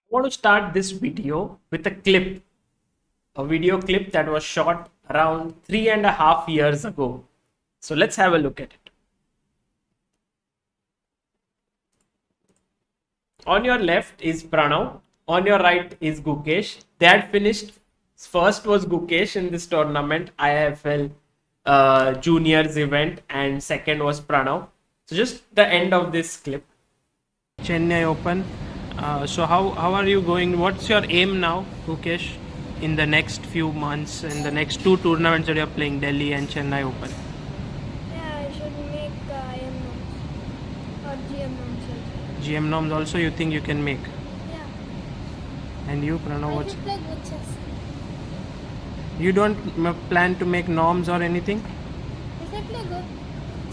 want to start this video with a video clip that was shot around 3.5 years ago. So let's have a look at it. On your left is Pranav, on your right is Gukesh. They had finished. First was Gukesh in this tournament, IFL juniors event, and second was Pranav. So just the end of this clip. Chennai Open. So how are you going? What's your aim now, Gukesh, in the next few months, in the next two tournaments that you're playing, Delhi and Chennai Open? Yeah, I should make IM norms or GM norms also. GM norms also you think you can make? Yeah. And you, Pranav, I what's... should play good chess. You don't plan to make norms or anything? If I play good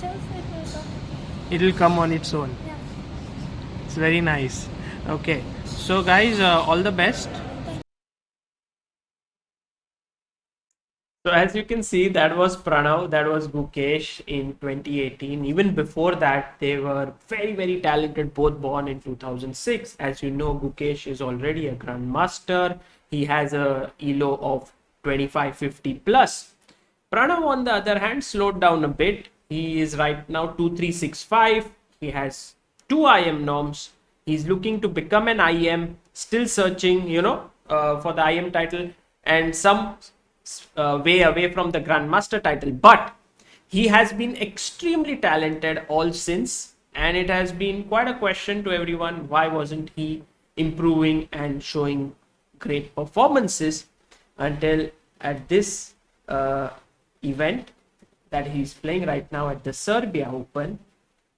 chess, it will come. It'll come on its own. Yeah. It's very nice. Okay, so guys, all the best. So as you can see, that was Pranav, that was Gukesh in 2018. Even before that, they were very talented, both born in 2006. As you know, Gukesh is already a grandmaster. He has a elo of 2550 plus. Pranav, on the other hand, slowed down a bit. He is right now 2365. He has 2 IM norms. He's looking to become an IM, still searching, for the IM title and some way away from the Grandmaster title. But he has been extremely talented all since, and it has been quite a question to everyone, why wasn't he improving and showing great performances until at this event that he's playing right now at the Serbia Open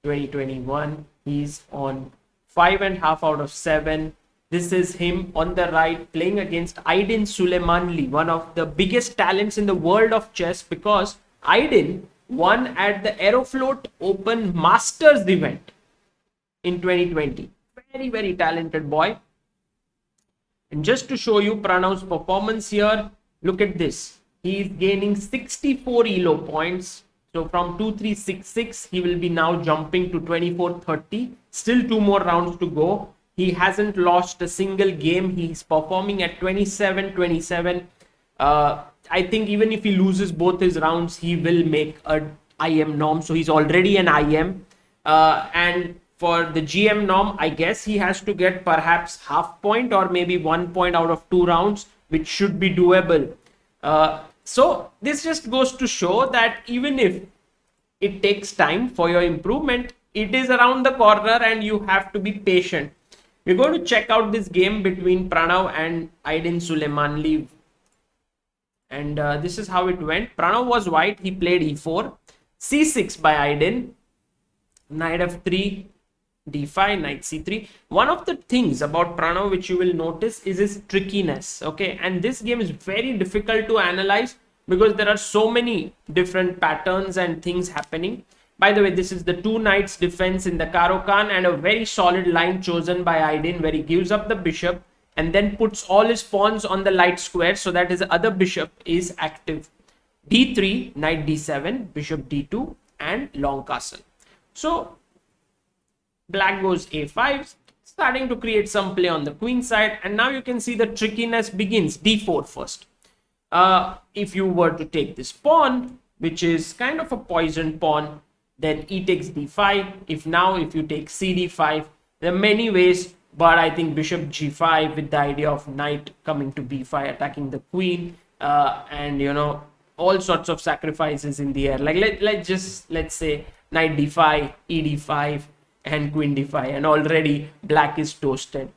2021. He's on 5.5 out of 7. This is him on the right playing against Aydin Suleymanli, one of the biggest talents in the world of chess, because Aydin won at the Aeroflot Open Masters event in 2020. Very talented boy. And just to show you Pranav's performance here, look at this. He is gaining 64 elo points. So from 2366, he will be now jumping to 2430. Still 2 more rounds to go. He hasn't lost a single game. He's performing at 27-27. I think even if he loses both his rounds, he will make a IM norm. So he's already an IM. And for the GM norm, I guess he has to get perhaps half point or maybe 1 point out of 2 rounds, which should be doable. So this just goes to show that even if it takes time for your improvement, it is around the corner and you have to be patient. We're going to check out this game between Pranav and Aydin Suleymanli. And this is how it went. Pranav was white. He played e4. c6 by Aydin. Knight f3. d5, knight c3. One of the things about Pranav which you will notice is his trickiness. Okay, and this game is very difficult to analyze because there are so many different patterns and things happening. By the way, this is the 2 knights defense in the Karo Khan, and a very solid line chosen by Aydin where he gives up the bishop and then puts all his pawns on the light square so that his other bishop is active. d3, knight d7, bishop d2, and long castle. So black goes a5, starting to create some play on the queen side, and now you can see the trickiness begins. d4 first. If you were to take this pawn, which is kind of a poisoned pawn, then e takes d5. If you take cd5, there are many ways, but I think bishop g5 with the idea of knight coming to b5, attacking the queen, and all sorts of sacrifices in the air. Like let's say knight d5, e d5, and queen d5, and already black is toasted.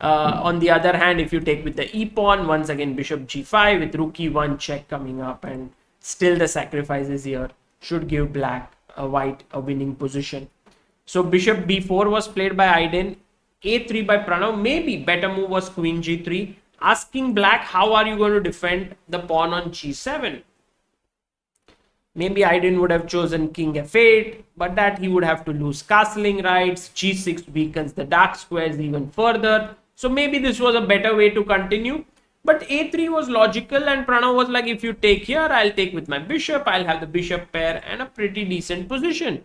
On the other hand, if you take with the e pawn, once again bishop g5 with rook e1 check coming up, and still the sacrifices here should give white a winning position. So bishop b4 was played by Aydin, a3 by Pranav. Maybe better move was queen g3, asking black how are you going to defend the pawn on g7. Maybe Aydin would have chosen king f8, but that he would have to lose castling rights. g6 weakens the dark squares even further. So maybe this was a better way to continue. But a3 was logical, and Pranav was like, if you take here, I'll take with my bishop. I'll have the bishop pair and a pretty decent position.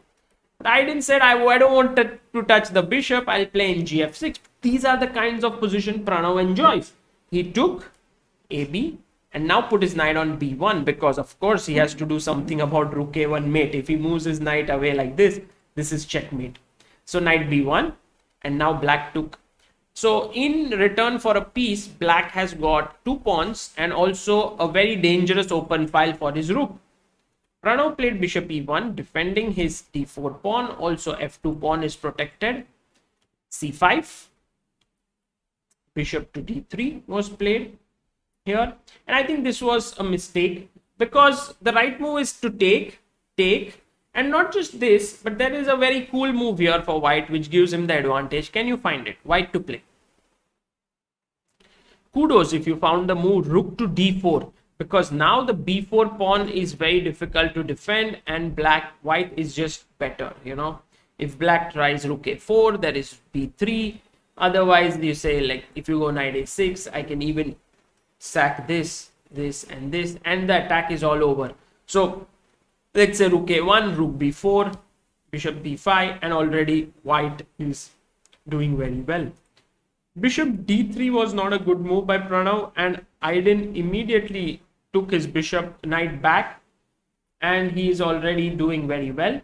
But Aydin said, I don't want to touch the bishop. I'll play in gf6. These are the kinds of position Pranav enjoys. He took AB and now put his knight on b1 because, of course, he has to do something about rook a1 mate. If he moves his knight away like this is checkmate. So knight b1, and now black took. So in return for a piece, black has got 2 pawns and also a very dangerous open file for his rook. Pranav played bishop e1, defending his d4 pawn. Also f2 pawn is protected. c5. Bishop to d3 was played here. And I think this was a mistake because the right move is to take. And not just this, but there is a very cool move here for white which gives him the advantage. Can you find it? White to play. Kudos if you found the move rook to d4, because now the b4 pawn is very difficult to defend and white is just better, you know. If black tries rook a4, there is b3. Otherwise, you say, like, if you go knight a6, I can even sack this, and this, and the attack is all over. So let's say rook a1, rook b4, bishop b5, and already white is doing very well. Bishop d3 was not a good move by Pranav, and Aydin immediately took his bishop knight back, and he is already doing very well.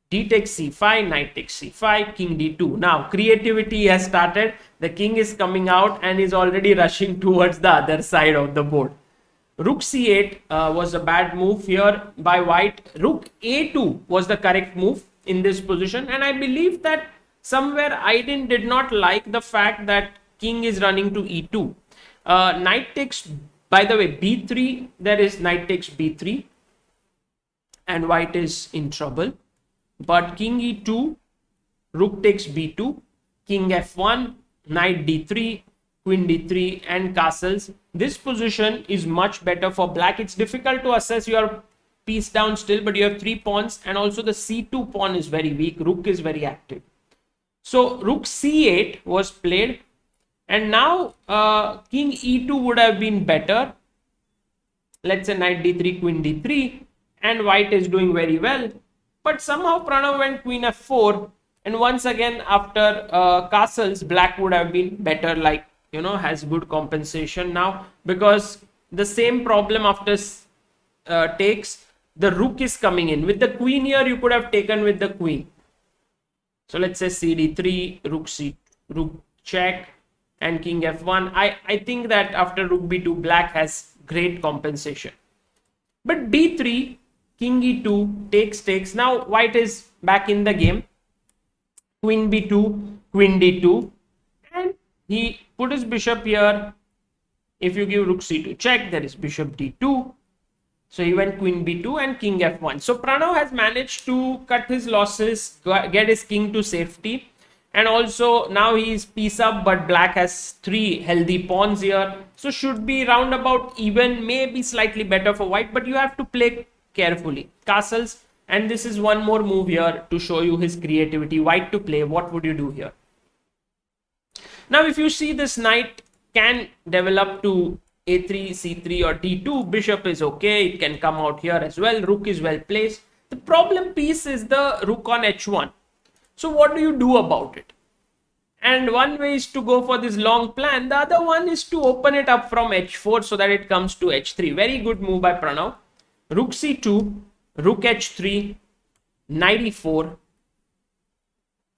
D takes c5, knight takes c5, king d2. Now creativity has started. The king is coming out and is already rushing towards the other side of the board. Rook c8 was a bad move here by white. Rook a2 was the correct move in this position, and I believe that somewhere Aydin did not like the fact that king is running to e2. Knight takes, by the way, b3. There is knight takes b3, and white is in trouble. But king e2, rook takes b2, king f1, knight d3, queen d3, and castles. This position is much better for black. It's difficult to assess your piece down still, but you have 3 pawns, and also the c2 pawn is very weak. Rook is very active. So rook c8 was played, and now king e2 would have been better. Let's say knight d3, queen d3, and white is doing very well. But somehow Pranav went queen f4, and once again after castles, black would have been better, like, you know, has good compensation now, because the same problem after takes, the rook is coming in. With the queen here, you could have taken with the queen. So let's say cd3, rook check, and king f1. I think that after rook b2, black has great compensation. But b3, king e2, takes. Now white is back in the game. Queen b2, queen d2, and he put his bishop here. If you give rook c2 check, there is bishop d2. So he went queen b2 and king f1. So Pranav has managed to cut his losses, get his king to safety, and also now he is piece up, but black has 3 healthy pawns here. So should be roundabout even, maybe slightly better for white, but you have to play carefully. Castles, and this is one more move here to show you his creativity. White to play. What would you do here? Now if you see, this knight can develop to a3, c3, or d2. Bishop is okay, it can come out here as well. Rook is well placed. The problem piece is the rook on h1. So what do you do about it? And one way is to go for this long plan. The other one is to open it up from h4 so that it comes to h3. Very good move by Pranav. Rook c2, rook h3, knight e4,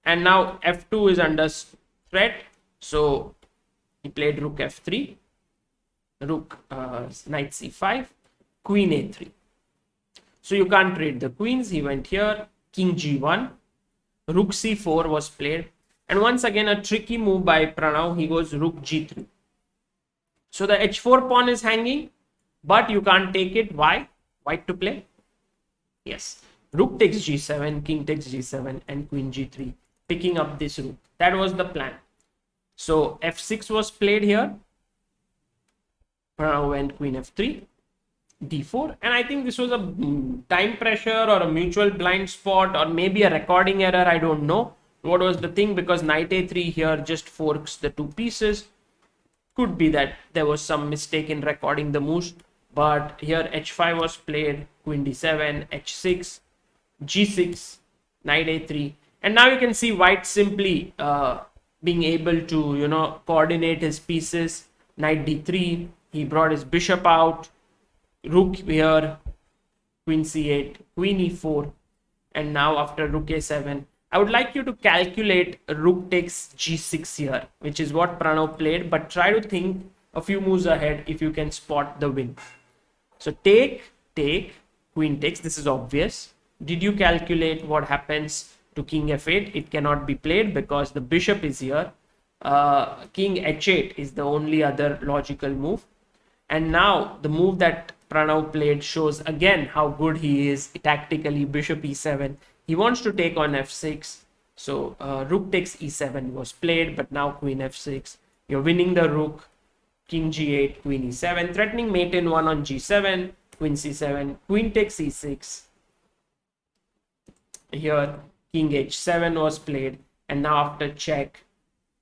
and now f2 is under threat. So he played rook f3, rook knight c5, queen a3. So you can't trade the queens. He went here, king g1, rook c4 was played, and once again a tricky move by Pranav. He goes rook g3. So the h4 pawn is hanging, but you can't take it. Why? White to play? Yes. Rook takes g7, king takes g7, and queen g3, picking up this rook. That was the plan. So f6 was played here. Pranav went queen f3, d4, and I think this was a time pressure or a mutual blind spot, or maybe a recording error. I don't know what was the thing, because knight a3 here just forks the 2 pieces. Could be that there was some mistake in recording the moves. But here h5 was played, queen d7, h6, g6, knight a3. And now you can see white simply being able to, coordinate his pieces. Knight d3, he brought his bishop out, rook here, queen c8, queen e4, and now after rook a7, I would like you to calculate rook takes g6 here, which is what Pranav played, but try to think a few moves ahead if you can spot the win. So take, queen takes, this is obvious. Did you calculate what happens to king f8? It cannot be played because the bishop is here. King h8 is the only other logical move. And now the move that Pranav played shows again how good he is tactically. Bishop e7. He wants to take on f6. So rook takes e7 was played, but now queen f6. You're winning the rook. King g8, queen e7, threatening mate in 1 on g7, queen c7, queen takes e6. Here, king h7 was played, and now after check,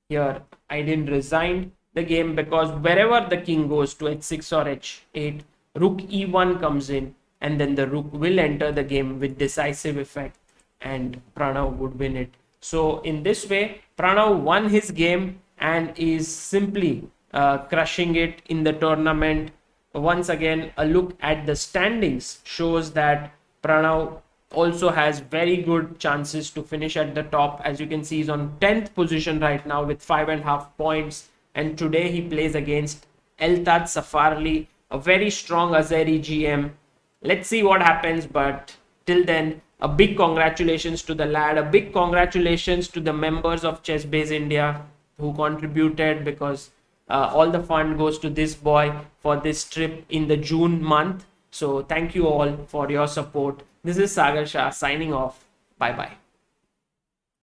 here Aydin resigned the game because wherever the king goes to h6 or h8, rook e1 comes in, and then the rook will enter the game with decisive effect, and Pranav would win it. So in this way, Pranav won his game and is simply crushing it in the tournament. Once again, a look at the standings shows that Pranav also has very good chances to finish at the top. As you can see, he's on 10th position right now with 5.5 points. And today he plays against Eltad Safarli, a very strong Azeri GM. Let's see what happens. But till then, a big congratulations to the lad. A big congratulations to the members of Chess Base India who contributed, because all the fund goes to this boy for this trip in the June month. So thank you all for your support. This is Sagar Shah signing off. Bye bye.